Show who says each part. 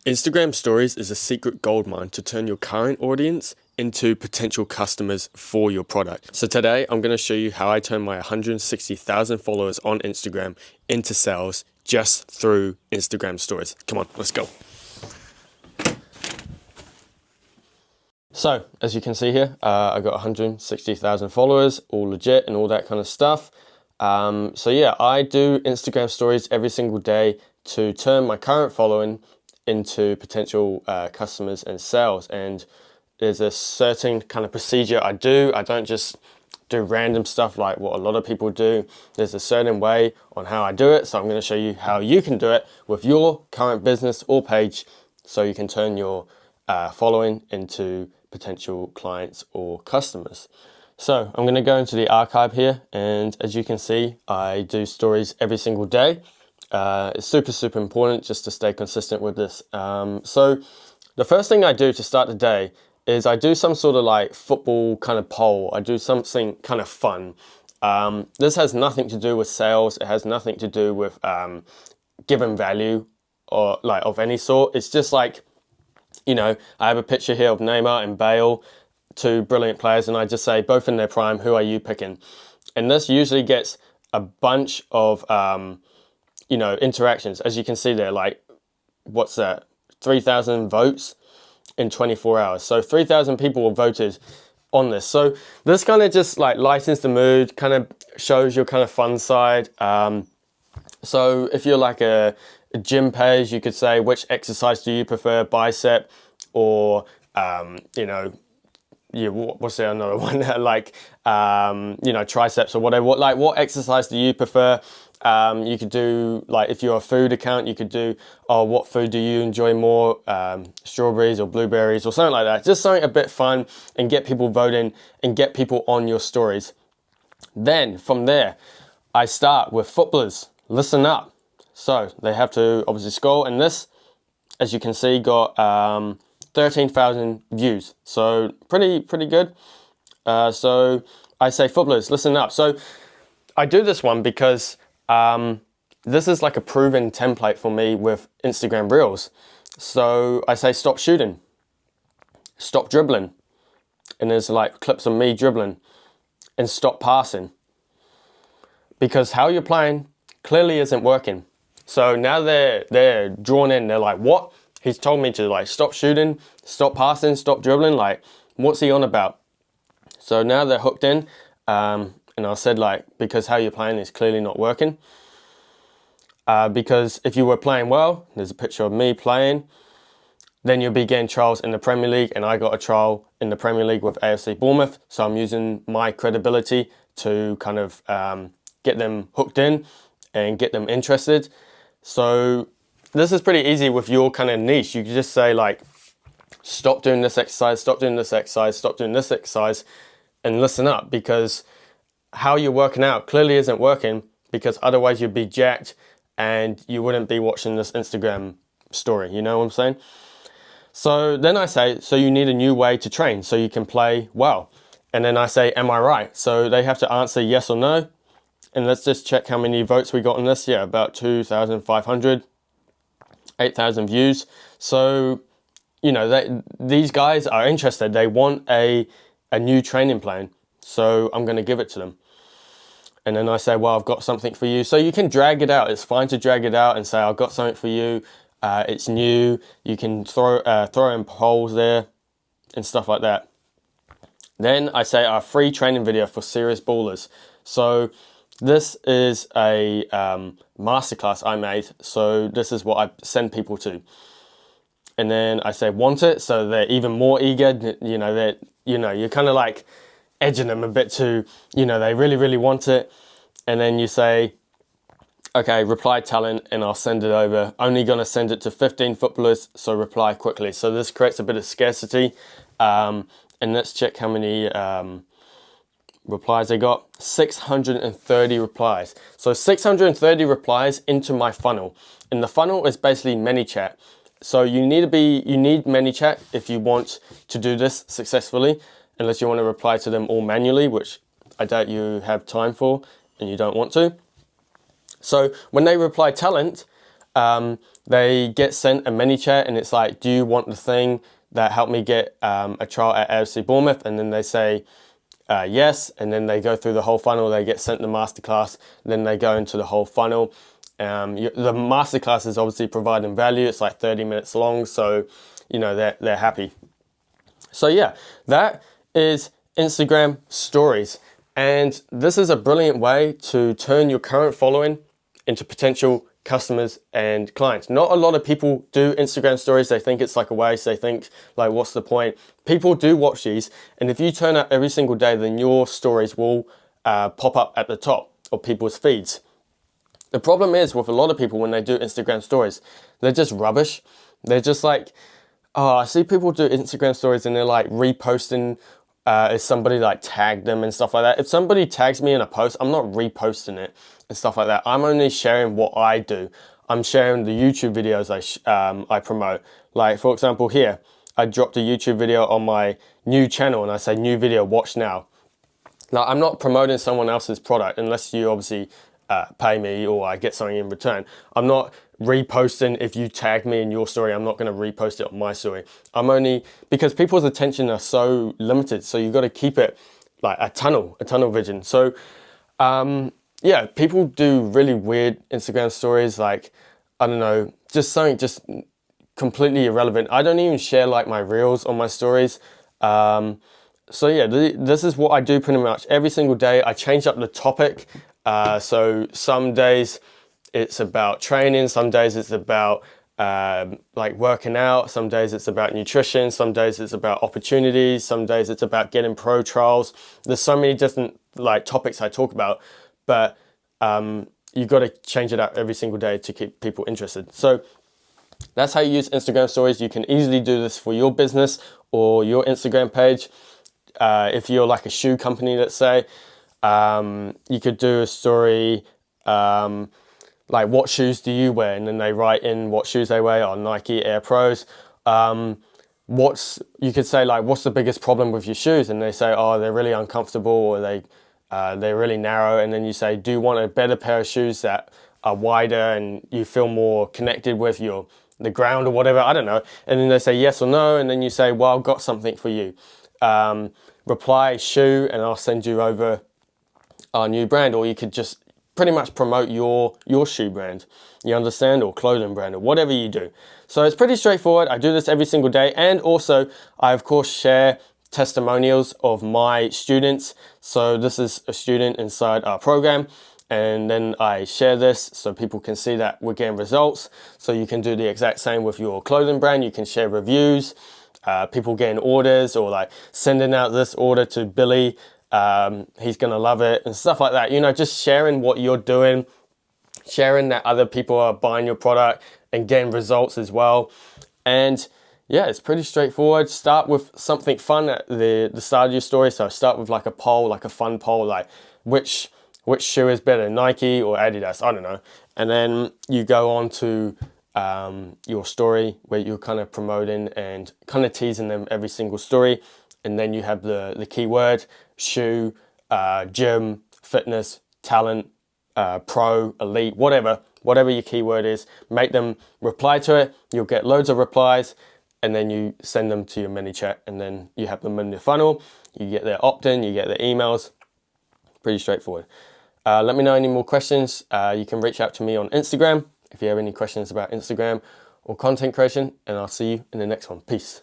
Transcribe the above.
Speaker 1: Instagram stories is a secret goldmine to turn your current audience into potential customers for your product. So today I'm going to show you how I turn my 160,000 followers on Instagram into sales just through Instagram stories. Come on, let's go. So as you can see here, I got 160,000 followers, all legit and all that kind of stuff. So yeah, I do Instagram stories every single day to turn my current following into potential customers and sales. And there's a certain kind of procedure I do. I don't just do random stuff like what a lot of people do. There's a certain way on how I do it. So I'm going to show you how you can do it with your current business or page so you can turn your following into potential clients or customers. So I'm going to go into the archive here, and as you can see, I do stories every single day. It's super important just to stay consistent with this. So the first thing I do to start the day is I do some sort of like football kind of poll. I do something kind of fun. This has nothing to do with sales. It has nothing to do with giving value or like of any sort. It's just like, you know, I have a picture here of Neymar and Bale, two brilliant players, and I just say, both in their prime, who are you picking? And this usually gets a bunch of you know, interactions. As you can see there, like, what's that? 3,000 votes in 24 hours. So 3,000 people have voted on this. So this kind of just like lightens the mood, kind of shows your kind of fun side. So if you're like a gym page, you could say, which exercise do you prefer, bicep or, you know, yeah, what's there another one? Like, you know, triceps or whatever. What exercise do you prefer? You could do, like, if you're a food account, you could do, oh, what food do you enjoy more? Strawberries or blueberries or something like that. Just something a bit fun and get people voting and get people on your stories. Then from there, I start with footballers. Listen up. So they have to obviously scroll, and this, as you can see, got 13,000 views. So pretty good. So I say, footballers, listen up. So I do this one because this is like a proven template for me with Instagram Reels. So I say, stop shooting, stop dribbling. And there's like clips of me dribbling, and stop passing. Because how you're playing clearly isn't working. So now they're drawn in. They're like, what? He's told me to like stop shooting, stop passing, stop dribbling. Like, what's he on about? So now they're hooked in. And I said, like, because how you're playing is clearly not working. Because if you were playing well, there's a picture of me playing, then you'll be getting trials in the Premier League, and I got a trial in the Premier League with AFC Bournemouth. So I'm using my credibility to kind of get them hooked in and get them interested. So this is pretty easy with your kind of niche. You can just say, like, stop doing this exercise, stop doing this exercise, stop doing this exercise, and listen up, because how you're working out clearly isn't working, because otherwise you'd be jacked and you wouldn't be watching this Instagram story. You know what I'm saying? So then I say, so you need a new way to train so you can play well. And then I say, am I right? So they have to answer yes or no. And let's just check how many votes we got on this. Yeah, about 2,500, 8,000 views. So, you know, these guys are interested. They want a new training plan. So I'm going to give it to them. And then I say, well, I've got something for you. So you can drag it out. It's fine to drag it out and say, I've got something for you. It's new. You can throw in polls there and stuff like that. Then I say, a free training video for serious ballers. So this is a masterclass I made. So this is what I send people to. And then I say, want it? So they're even more eager. You know, you're kind of like edging them a bit to, you know, they really want it. And then you say, okay, reply talent, and I'll send it over. Only gonna send it to 15 footballers, so reply quickly. So this creates a bit of scarcity. And let's check how many replies I got. 630 replies. So 630 replies into my funnel. And the funnel is basically ManyChat. So you need ManyChat if you want to do this successfully, unless you want to reply to them all manually, which I doubt you have time for and you don't want to. So when they reply talent, they get sent a mini chat, and it's like, do you want the thing that helped me get a trial at AFC Bournemouth? And then they say yes, and then they go through the whole funnel. They get sent the masterclass, then they go into the whole funnel. The masterclass is obviously providing value. It's like 30 minutes long, so they're happy. So yeah, that is Instagram stories, and this is a brilliant way to turn your current following into potential customers and clients. Not a lot of people do Instagram stories. They think it's like a waste. They think like, what's the point? People do watch these, and if you turn up every single day, then your stories will pop up at the top of people's feeds. The problem is with a lot of people when they do Instagram stories, they're just rubbish. They're just like, oh, I see people do Instagram stories and they're like reposting if somebody like tagged them and stuff like that. If somebody tags me in a post, I'm not reposting it and stuff like that. I'm only sharing what I do. I'm sharing the YouTube videos I promote. Like for example here, I dropped a YouTube video on my new channel and I say new video, watch now. Now I'm not promoting someone else's product unless you obviously pay me or I get something in return. I'm not reposting if you tag me in your story. I'm not going to repost it on my story. I'm only, because people's attention are so limited, so you've got to keep it like a tunnel vision. So yeah, people do really weird Instagram stories, like, I don't know, just something just completely irrelevant. I don't even share like my reels on my stories. So yeah, this is what I do pretty much every single day. I change up the topic. So some days it's about training, some days it's about like working out, some days it's about nutrition, some days it's about opportunities, some days it's about getting pro trials. There's so many different like topics I talk about, but you've got to change it up every single day to keep people interested. So that's how you use Instagram stories. You can easily do this for your business or your Instagram page. If you're like a shoe company, let's say, you could do a story like, what shoes do you wear? And then they write in what shoes they wear on Nike Air Pros. You could say like, what's the biggest problem with your shoes? And they say, oh, they're really uncomfortable, or they're really narrow. And then you say, do you want a better pair of shoes that are wider and you feel more connected with the ground or whatever? I don't know. And then they say yes or no. And then you say, well, I've got something for you. Reply shoe, and I'll send you over our new brand. Or you could just pretty much promote your shoe brand, you understand, or clothing brand, or whatever you do. So it's pretty straightforward. I do this every single day, and also I of course share testimonials of my students. So this is a student inside our program, and then I share this so people can see that we're getting results. So you can do the exact same with your clothing brand. You can share reviews, people getting orders, or like sending out this order to Billy. He's gonna love it, and stuff like that. Just sharing what you're doing, sharing that other people are buying your product and getting results as well. And yeah, it's pretty straightforward. Start with something fun at the start of your story. So start with like a poll, like a fun poll, like which shoe is better, Nike or Adidas, I don't know. And then you go on to your story where you're kind of promoting and kind of teasing them every single story. And then you have the keyword, shoe, gym, fitness, talent, pro, elite, whatever your keyword is. Make them reply to it. You'll get loads of replies, and then you send them to your mini chat, and then you have them in your funnel. You get their opt-in, you get their emails. Pretty straightforward. Let me know any more questions. You can reach out to me on Instagram if you have any questions about Instagram or content creation, and I'll see you in the next one. Peace.